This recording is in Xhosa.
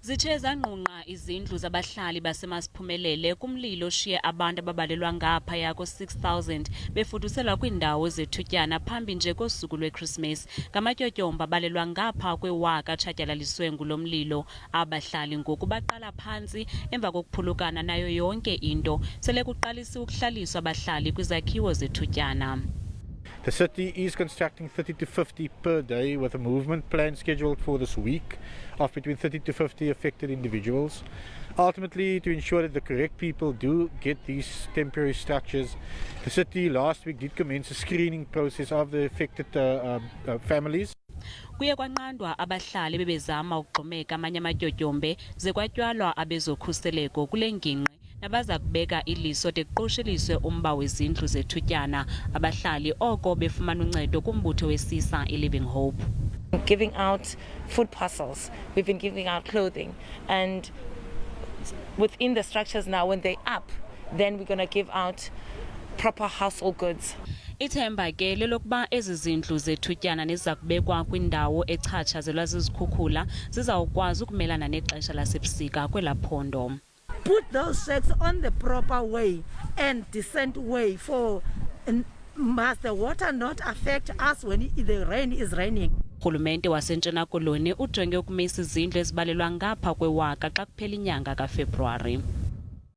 Zithe zanqunqa izindlu zabahlali baseMasiphumelele kumlilo oshiye abantu ababalelwa ngaphaya ko-6,000 befuduselwa kwiindawo zethutyana phambi nje kosuku lweChristmas. Ngamatyotyomba abalelwa ngapha kwe-1,000 atshatyalaliswe ngulo mlilo. Abahlali ngoku baqala phantsi emva kokuphulukana nayo yonke into. Sele kuqalisa ukuhlaliswa abahlali kwizakhiwo zethutyana. The city is constructing 30 to 50 per day with a movement plan scheduled for this week of between 30 to 50 affected individuals. Ultimately, to ensure that the correct people do get these temporary structures, the city last week did commence a screening process of the affected families. Kuye kwanqandwa abahlali bebezama ukugxumeka amanye amatyotyombe ze kwatyalwa abezokhuseleko kule ngingqi nabaza kubeka iliso de kuqosheliswe umba wezindlu zethutyana. Abahlali oko befumana uncedo kumbutho wesisa iLiving Hope. Giving out food parcels, we've been giving out clothing, and within the structures now, when they're up, then we're going to give out proper household goods. Ithemba ke lelokuba ezi zindlu zethutyana neza kubekwa kwindawo echatshazelwa zizikhukhula zizawukwazi ukumelana nexesha lasebusika kwelaphondo. Put those shacks on the proper way and decent way must the water not affect us when the rain is raining. Urhulumente waseNtshona Koloni ujonge ukumisa izindlu ezibalelwa ngapha kwe-1,000 xa kuphela inyanga kaFebruwari.